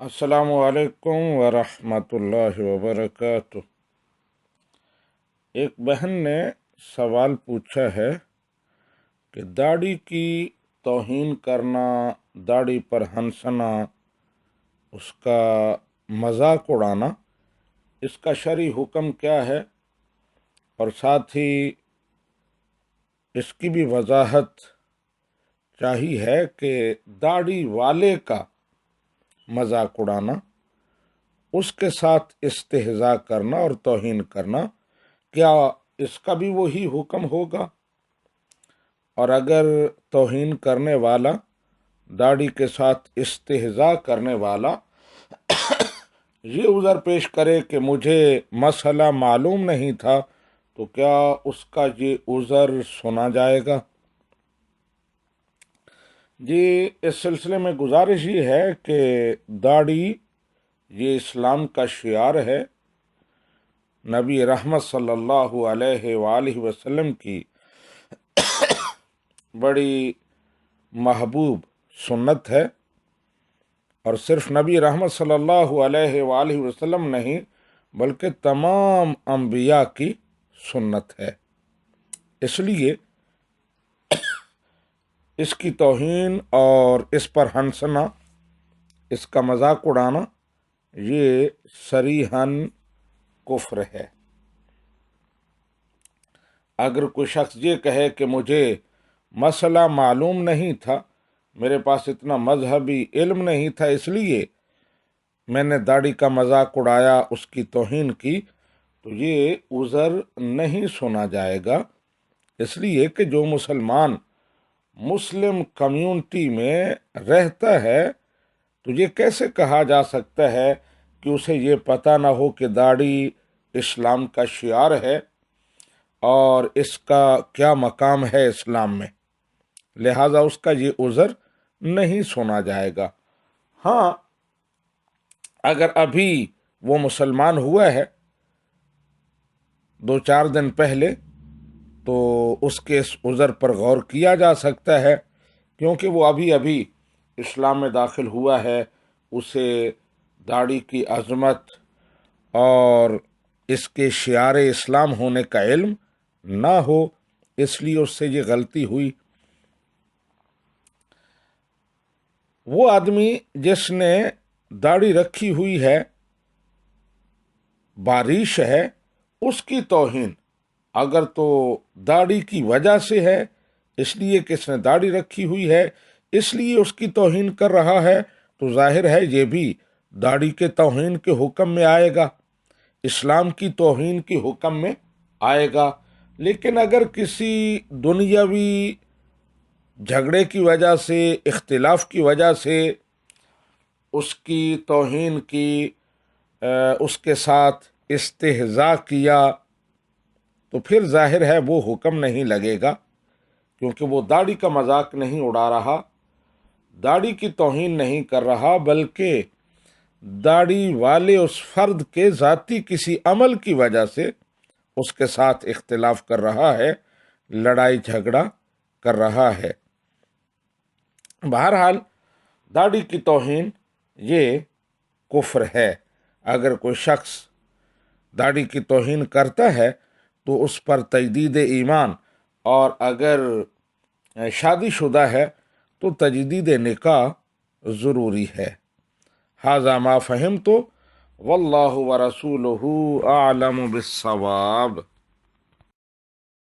السلام علیکم ورحمۃ اللہ وبرکاتہ۔ ایک بہن نے سوال پوچھا ہے کہ داڑھی کی توہین کرنا، داڑھی پر ہنسنا، اس کا مذاق اڑانا، اس کا شرعی حکم کیا ہے، اور ساتھ ہی اس کی بھی وضاحت چاہی ہے کہ داڑھی والے کا مذاق اڑانا، اس کے ساتھ استہزاء کرنا اور توہین کرنا، کیا اس کا بھی وہی حکم ہوگا؟ اور اگر توہین کرنے والا، داڑھی کے ساتھ استہزاء کرنے والا یہ عذر پیش کرے کہ مجھے مسئلہ معلوم نہیں تھا، تو کیا اس کا یہ عذر سنا جائے گا؟ جی، اس سلسلے میں گزارش یہ ہے کہ داڑھی یہ اسلام کا شعار ہے، نبی رحمت صلی اللہ علیہ وآلہ وسلم کی بڑی محبوب سنت ہے، اور صرف نبی رحمت صلی اللہ علیہ وآلہ وسلم نہیں بلکہ تمام انبیاء کی سنت ہے۔ اس لیے اس کی توہین اور اس پر ہنسنا، اس کا مذاق اڑانا، یہ صریحاً کفر ہے۔ اگر کوئی شخص یہ کہے کہ مجھے مسئلہ معلوم نہیں تھا، میرے پاس اتنا مذہبی علم نہیں تھا، اس لیے میں نے داڑھی کا مذاق اڑایا، اس کی توہین کی، تو یہ عذر نہیں سنا جائے گا۔ اس لیے کہ جو مسلمان مسلم کمیونٹی میں رہتا ہے، تو یہ کیسے کہا جا سکتا ہے کہ اسے یہ پتہ نہ ہو کہ داڑھی اسلام کا شعار ہے اور اس کا کیا مقام ہے اسلام میں؟ لہذا اس کا یہ عذر نہیں سنا جائے گا۔ ہاں، اگر ابھی وہ مسلمان ہوا ہے 2-4 دن پہلے، تو اس کے اس عذر پر غور کیا جا سکتا ہے، کیونکہ وہ ابھی اسلام میں داخل ہوا ہے، اسے داڑھی کی عظمت اور اس کے شعار اسلام ہونے کا علم نہ ہو، اس لیے اس سے یہ غلطی ہوئی۔ وہ آدمی جس نے داڑھی رکھی ہوئی ہے، باریش ہے، اس کی توہین اگر تو داڑھی کی وجہ سے ہے، اس لیے کہ اس نے داڑھی رکھی ہوئی ہے اس لیے اس کی توہین کر رہا ہے، تو ظاہر ہے یہ بھی داڑھی کے توہین کے حکم میں آئے گا، اسلام کی توہین کے حکم میں آئے گا۔ لیکن اگر کسی دنیاوی جھگڑے کی وجہ سے، اختلاف کی وجہ سے اس کی توہین کی، اس کے ساتھ استہزاء کیا، تو پھر ظاہر ہے وہ حکم نہیں لگے گا، کیونکہ وہ داڑھی کا مذاق نہیں اڑا رہا، داڑھی کی توہین نہیں کر رہا، بلکہ داڑھی والے اس فرد کے ذاتی کسی عمل کی وجہ سے اس کے ساتھ اختلاف کر رہا ہے، لڑائی جھگڑا کر رہا ہے۔ بہرحال داڑھی کی توہین یہ کفر ہے۔ اگر کوئی شخص داڑھی کی توہین کرتا ہے تو اس پر تجدید ایمان، اور اگر شادی شدہ ہے تو تجدید نکاح ضروری ہے۔ ھذا ما فہمت واللہ ورسولہ اعلم بالصواب۔